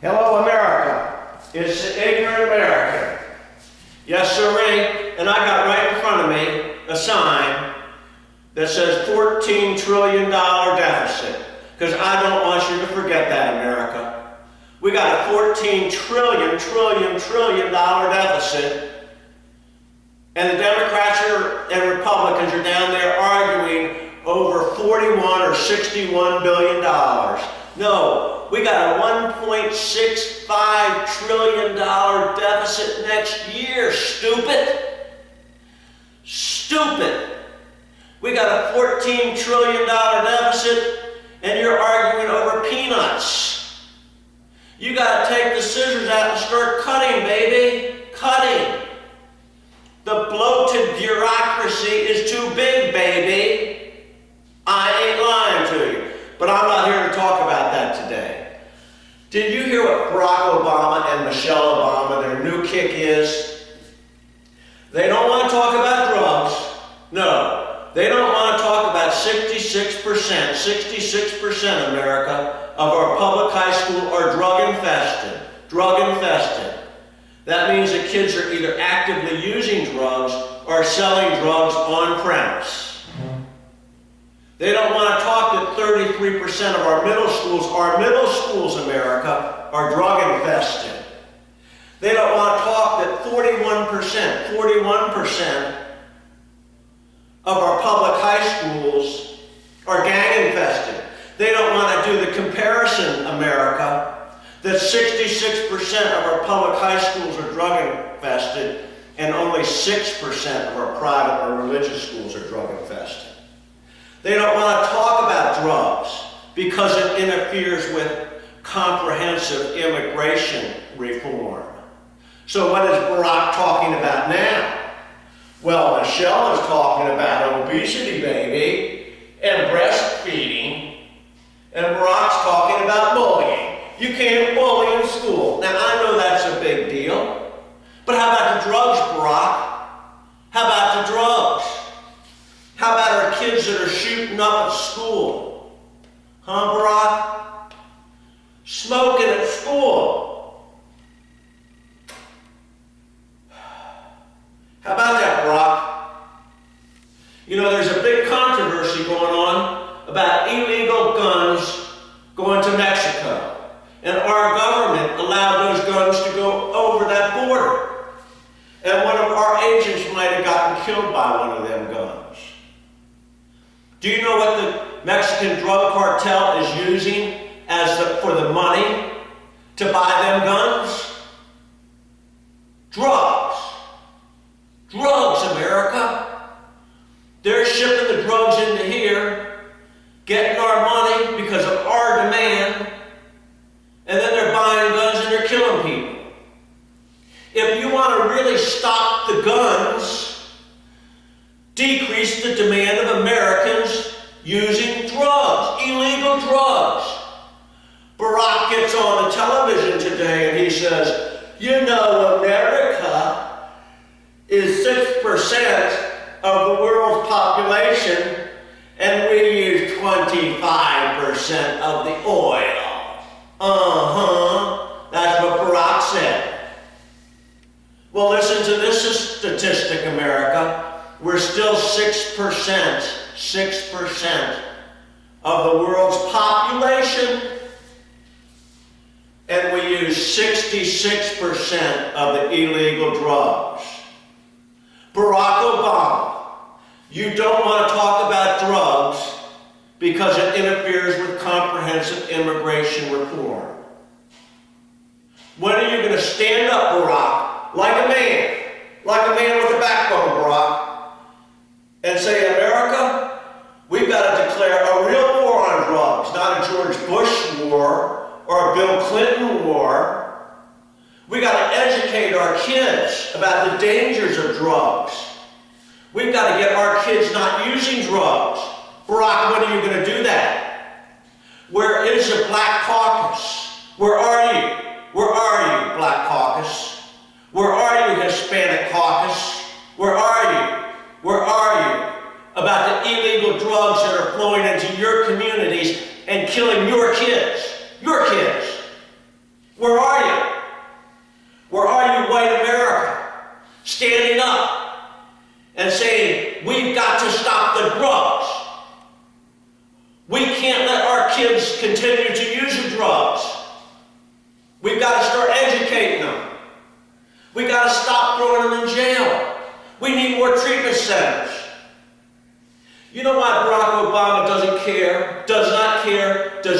Hello, America. It's the ignorant American. Yes, sirree. And I got right in front of me a sign that says $14 trillion deficit. Because I don't want you to forget that, America. We got a $14 trillion deficit. And the Democrats and Republicans are down there arguing over 41 or $61 billion. No, we got a $1.65 trillion deficit next year, stupid. Stupid. We got a $14 trillion deficit and you're arguing over peanuts. You got to take the scissors out and start cutting, baby. Cutting. The bloated bureaucracy is too big, baby. I ain't lying to you. But I'm not here to talk about that today. Did you hear what Barack Obama and Michelle Obama, their new kick is? They don't want to talk about drugs. No. They don't want to talk about 66%, America, of our public high school are drug infested. Drug infested. That means that kids are either actively using drugs or selling drugs on premise. They don't want to talk that 33% of our middle schools, America, are drug infested. They don't want to talk that 41% of our public high schools are gang infested. They don't want to do the comparison, America, that 66% of our public high schools are drug infested and only 6% of our private or religious schools are drug infested. They don't want to talk about drugs because it interferes with comprehensive immigration reform. So what is Barack talking about now? Well, Michelle is talking about obesity, baby, and breastfeeding, and Barack's talking about bullying. You can't bully in school. Now, I know that's a big deal, but how about the drugs, Barack? How about the drugs? How about our kids that are shooting up at school? Huh, Barack? Smoking at school. How about that, Barack? You know, there's a big controversy going on about illegal guns going to Mexico. And our government allowed those guns to go over that border. And one of our agents might have gotten killed by one of them guns. Do you know what the Mexican drug cartel is using for the money to buy them guns? Drugs. Drugs, America. They're shipping the drugs into here, getting our money because of our demand, and then they're buying guns and they're killing people. If you want to really stop the guns, decrease the demand of Americans using drugs, illegal drugs. Barack gets on the television today and he says, you know, America is 6% of the world's population and we use 25% of the oil. That's what Barack said. Well, listen to this statistic, America. We're still 6% of the world's population, and we use 66% of the illegal drugs. Barack Obama, you don't want to talk about drugs because it interferes with comprehensive immigration reform. When are you going to stand up, Barack, like a man with a backbone, Barack, and say, America, we've got to declare a real war on drugs, not a George Bush war or a Bill Clinton war. We've got to educate our kids about the dangers of drugs. We've got to get our kids not using drugs. Barack, when are you going to do that? Where is the Black Caucus? Where are you? Where are you, Black Caucus? Where are you, Hispanic Caucus? Where are you? Where are you about the illegal drugs that are flowing into your communities and killing your kids? Your kids. Where kids continue to use the drugs. We've got to start educating them. We've got to stop throwing them in jail. We need more treatment centers. You know why Barack Obama does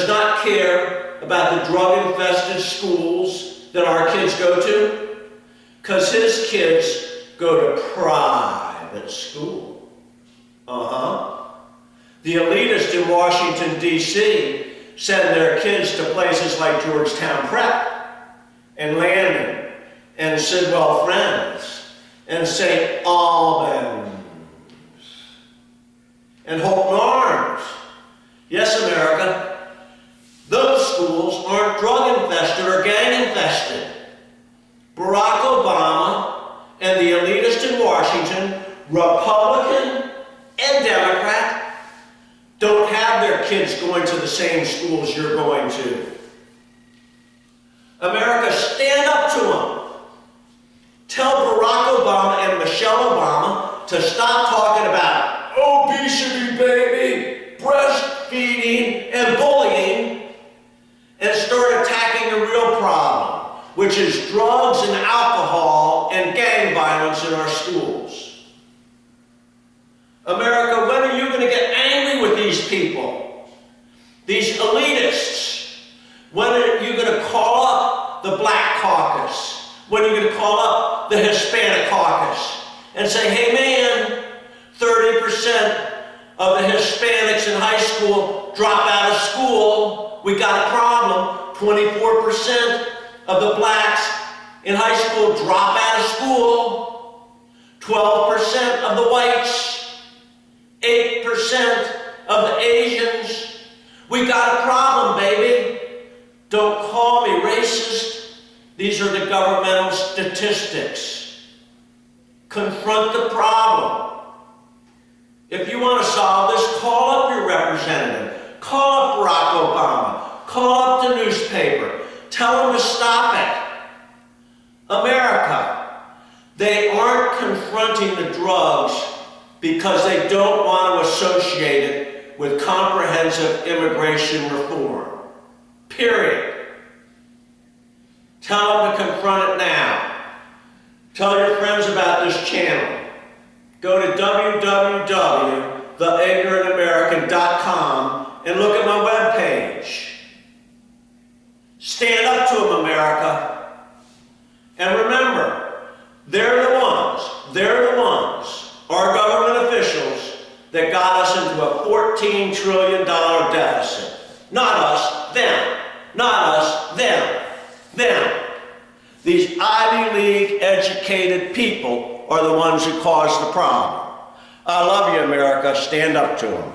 not care about the drug-infested schools that our kids go to? Because his kids go to private school. The elitists in Washington, D.C. send their kids to places like Georgetown Prep and Landon and Sidwell Friends and St. Albans and Holton Arms. Yes, America, those schools aren't drug-infested or gang-infested. Barack Obama and the elitists in Washington, Republican and Democrat, don't have their kids going to the same schools you're going to. America, stand up to them. Tell Barack Obama and Michelle Obama to stop talking about obesity, baby, breastfeeding, and bullying, and start attacking the real problem, which is drugs and alcohol and gang violence in our schools. America, when are you going to get angry with these people? These elitists? When are you going to call up the Black Caucus? When are you going to call up the Hispanic Caucus and say, hey man, 30% of the Hispanics in high school drop out of school. We got a problem. 24% of the blacks in high school drop out of school. 12% of the whites. 8% of the Asians. We got a problem, baby. Don't call me racist. These are the governmental statistics. Confront the problem. If you want to solve this, call up your representative. Call up Barack Obama. Call up the newspaper. Tell them to stop it. America, they aren't confronting the drugs because they don't want to associate it with comprehensive immigration reform. Period. Tell them to confront it now. Tell your friends about this channel. Go to www.theignorantamerican.com and look at my webpage. Stand up to them, America. And remember, they're the ones, our government officials, that got us into a $14 trillion deficit. Not us, them. Not us, them. Them. These Ivy League educated people are the ones who caused the problem. I love you, America. Stand up to them.